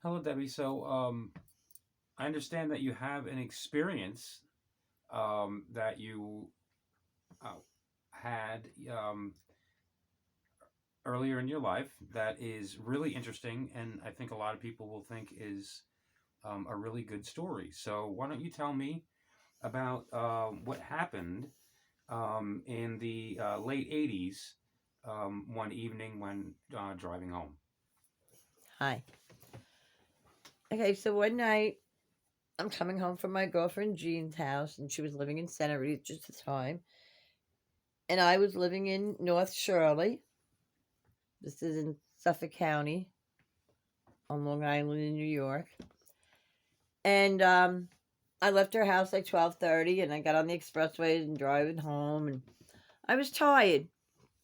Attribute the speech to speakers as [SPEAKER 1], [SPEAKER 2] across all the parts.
[SPEAKER 1] Hello, Debbie. I understand that you have an experience that you uh, had earlier in your life that is really interesting, and I think a lot of people will think is a really good story. So, why don't you tell me about what happened in the late 80s one evening when driving home?
[SPEAKER 2] Hi. Okay, so one night I'm coming home from my girlfriend Jean's house, and she was living in Center Ridge at the time, and I was living in North Shirley. This is in Suffolk County on Long Island in New York. And I left her house like 12:30, and I got on the expressway and driving home, and I was tired,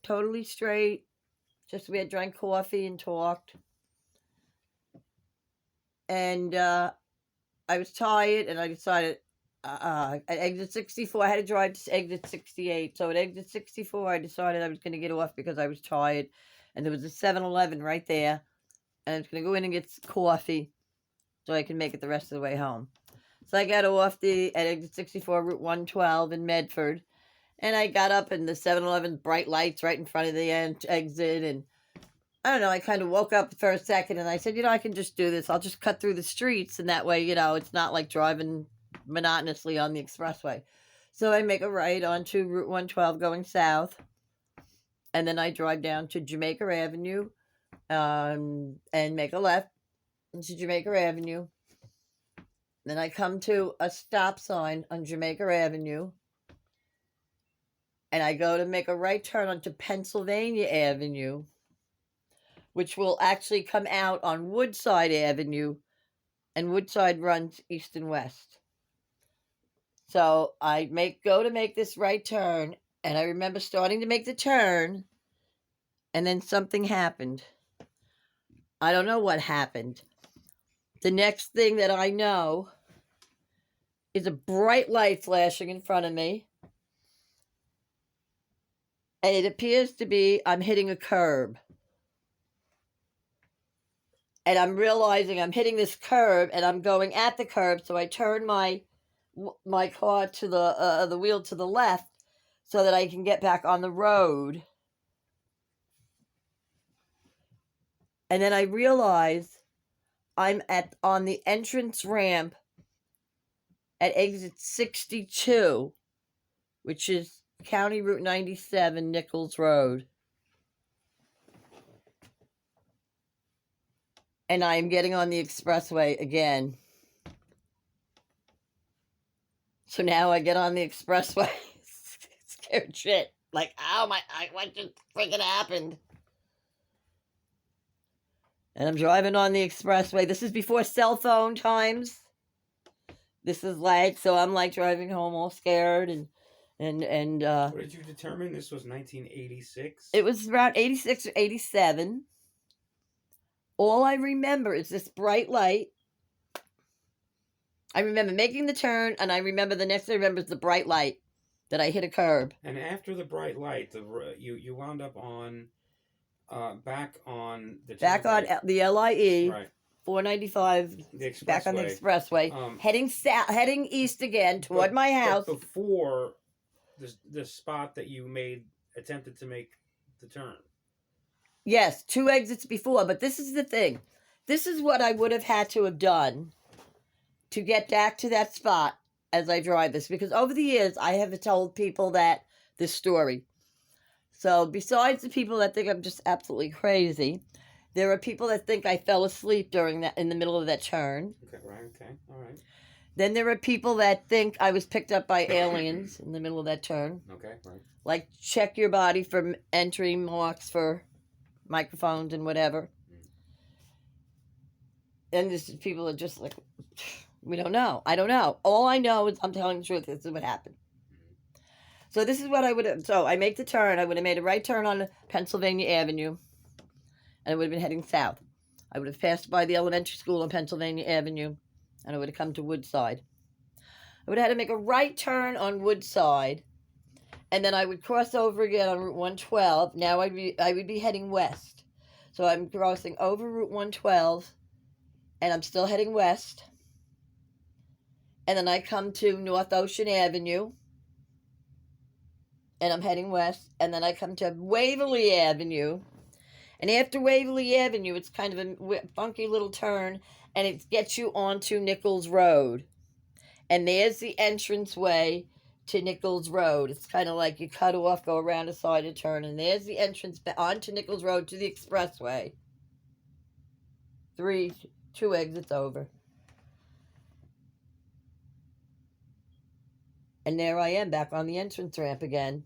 [SPEAKER 2] totally straight. Just we had drank coffee and talked, and I was tired, and I decided at exit 64, I had to drive to exit 68. So at exit 64, I decided I was going to get off because I was tired. And there was a 7-Eleven right there. And I was going to go in and get coffee so I can make it the rest of the way home. So I got off at exit 64, Route 112 in Medford. And I got up, and the 7-Eleven bright lights right in front of the exit. And I don't know, I kind of woke up for a second, and I said, I can just do this. I'll just cut through the streets, and that way, it's not like driving monotonously on the expressway. So I make a right onto Route 112 going south, and then I drive down to Jamaica Avenue and make a left into Jamaica Avenue. Then I come to a stop sign on Jamaica Avenue, and I go to make a right turn onto Pennsylvania Avenue, which will actually come out on Woodside Avenue, and Woodside runs east and west. So I go to make this right turn, and I remember starting to make the turn, and then something happened. I don't know what happened. The next thing that I know is a bright light flashing in front of me, and it appears to be I'm hitting a curb. And I'm realizing I'm hitting this curb, and I'm going at the curb, so I turn my car to the wheel to the left so that I can get back on the road. And then I realize I'm on the entrance ramp at exit 62, which is County Route 97, Nichols Road. And I am getting on the expressway again. So now I get on the expressway. Scared shit. Like, what just freaking happened? And I'm driving on the expressway. This is before cell phone times. This is like, so I'm like driving home all scared, and
[SPEAKER 1] What did you determine? This was 1986?
[SPEAKER 2] it was around 86 or 87. All I remember is this bright light. I remember making the turn, and I remember the next thing I remember is the bright light that I hit a curb.
[SPEAKER 1] And after the bright light, you wound up on back on the
[SPEAKER 2] Back on
[SPEAKER 1] turnpike,
[SPEAKER 2] the LIE,
[SPEAKER 1] right?
[SPEAKER 2] 495,
[SPEAKER 1] The
[SPEAKER 2] back on the
[SPEAKER 1] expressway.
[SPEAKER 2] expressway, heading south, heading east again toward my house.
[SPEAKER 1] But before the spot that you made attempted to make the turn.
[SPEAKER 2] Yes, 2 exits before, but this is the thing. This is what I would have had to have done to get back to that spot as I drive this, because over the years I have told people this story. So besides the people that think I'm just absolutely crazy, there are people that think I fell asleep in the middle of that turn.
[SPEAKER 1] Okay, right, okay, all right.
[SPEAKER 2] Then there are people that think I was picked up by aliens in the middle of that turn.
[SPEAKER 1] Okay, right.
[SPEAKER 2] Like, check your body for entry marks for microphones and whatever. And this is people are just like, we don't know. I don't know. All I know is I'm telling the truth. This is what happened. So this is what I would have. So I make the turn. I would have made a right turn on Pennsylvania Avenue, and I would have been heading south. I would have passed by the elementary school on Pennsylvania Avenue, and I would have come to Woodside. I would have had to make a right turn on Woodside, and then I would cross over again on Route 112. Now I would be heading west. So I'm crossing over Route 112 and I'm still heading west. And then I come to North Ocean Avenue, and I'm heading west. And then I come to Waverly Avenue. And after Waverly Avenue, it's kind of a funky little turn, and it gets you onto Nichols Road. And there's the entranceway to Nichols Road. It's kind of like you cut off, go around a side and turn, and there's the entrance onto Nichols Road to the expressway. 2 exits over. And there I am back on the entrance ramp again.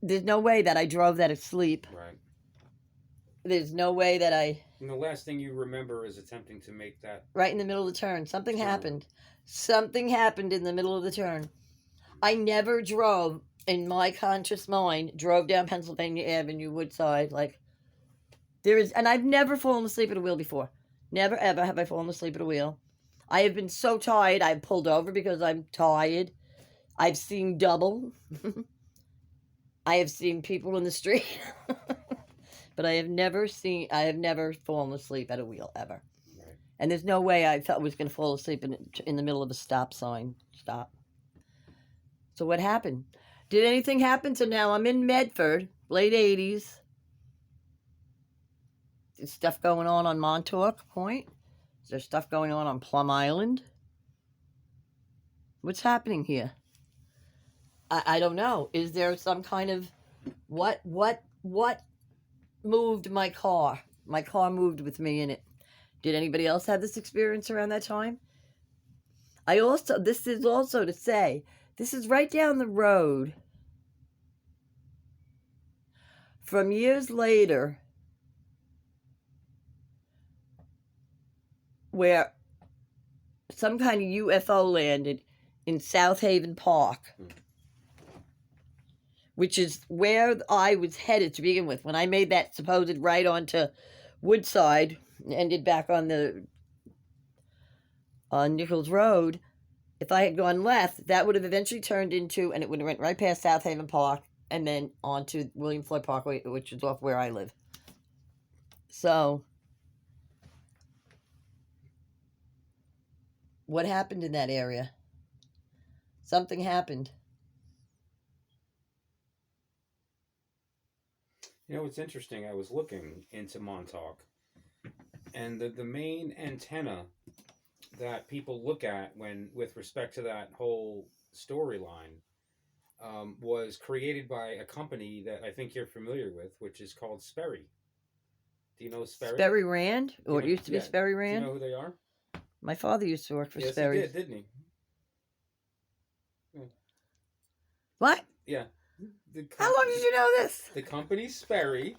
[SPEAKER 2] There's no way that I drove that asleep.
[SPEAKER 1] Right.
[SPEAKER 2] There's no way that I...
[SPEAKER 1] And the last thing you remember is attempting to make that...
[SPEAKER 2] Right in the middle of the turn. Something happened. Something happened in the middle of the turn. I never drove, in my conscious mind, drove down Pennsylvania Avenue, Woodside. Like, there is... And I've never fallen asleep at a wheel before. Never, ever have I fallen asleep at a wheel. I have been so tired, I've pulled over because I'm tired. I've seen double. I have seen people in the street. But I have never fallen asleep at a wheel, ever.
[SPEAKER 1] Right.
[SPEAKER 2] And there's no way I thought I was going to fall asleep in the middle of a stop sign. Stop. So what happened? Did anything happen? So now I'm in Medford, late 80s. There's stuff going on Montauk Point. Is there stuff going on Plum Island? What's happening here? I don't know. Is there some kind of... What moved my car? My car moved with me in it. Did anybody else have this experience around that time? This is also to say, this is right down the road from years later where some kind of UFO landed in South Haven Park, which is where I was headed to begin with. When I made that supposed right onto Woodside, ended back on Nichols Road, if I had gone left, that would have eventually turned into, and it would have went right past South Haven Park, and then on to William Floyd Parkway, which is off where I live. So, what happened in that area? Something happened.
[SPEAKER 1] You know, it's interesting. I was looking into Montauk, and the main antenna that people look at with respect to that whole storyline was created by a company that I think you're familiar with, which is called Sperry. Do you know Sperry?
[SPEAKER 2] Sperry Rand? Or it used to be Sperry Rand?
[SPEAKER 1] Do you know who they are?
[SPEAKER 2] My father used to work for Sperry.
[SPEAKER 1] Yes, he didn't he? Yeah.
[SPEAKER 2] What?
[SPEAKER 1] Yeah.
[SPEAKER 2] How long did you know this?
[SPEAKER 1] The company Sperry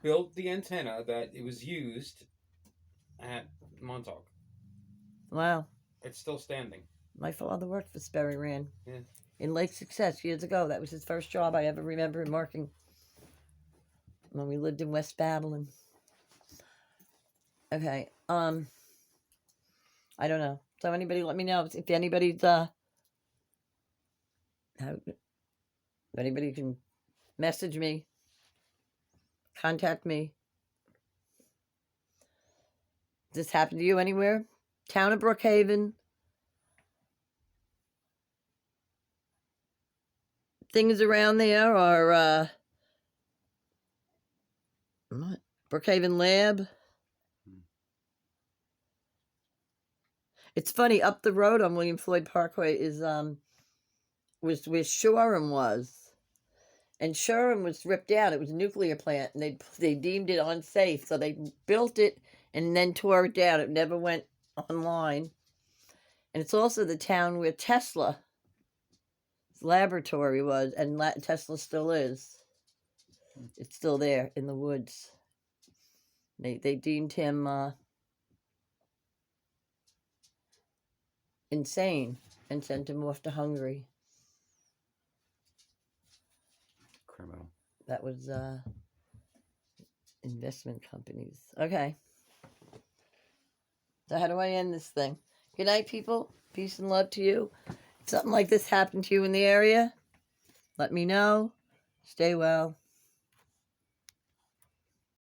[SPEAKER 1] built the antenna that it was used at Montauk.
[SPEAKER 2] Wow.
[SPEAKER 1] It's still standing.
[SPEAKER 2] My father worked for Sperry Rand.
[SPEAKER 1] Yeah.
[SPEAKER 2] In Lake Success years ago. That was his first job I ever remember him working when we lived in West Babylon. Okay. I don't know. So anybody let me know if anybody's anybody can message me, contact me. Does this happen to you anywhere? Town of Brookhaven. Things around there are Brookhaven Lab. It's funny, up the road on William Floyd Parkway is was where Shoreham was. And Shoreham was ripped down. It was a nuclear plant, and they deemed it unsafe, so they built it and then tore it down. It never went online. And it's also the town where Tesla's laboratory was, and Tesla still is. It's still there in the woods. They deemed him insane and sent him off to Hungary.
[SPEAKER 1] Criminal.
[SPEAKER 2] That was investment companies. Okay. So how do I end this thing? Good night, people. Peace and love to you. If something like this happened to you in the area, let me know. Stay well.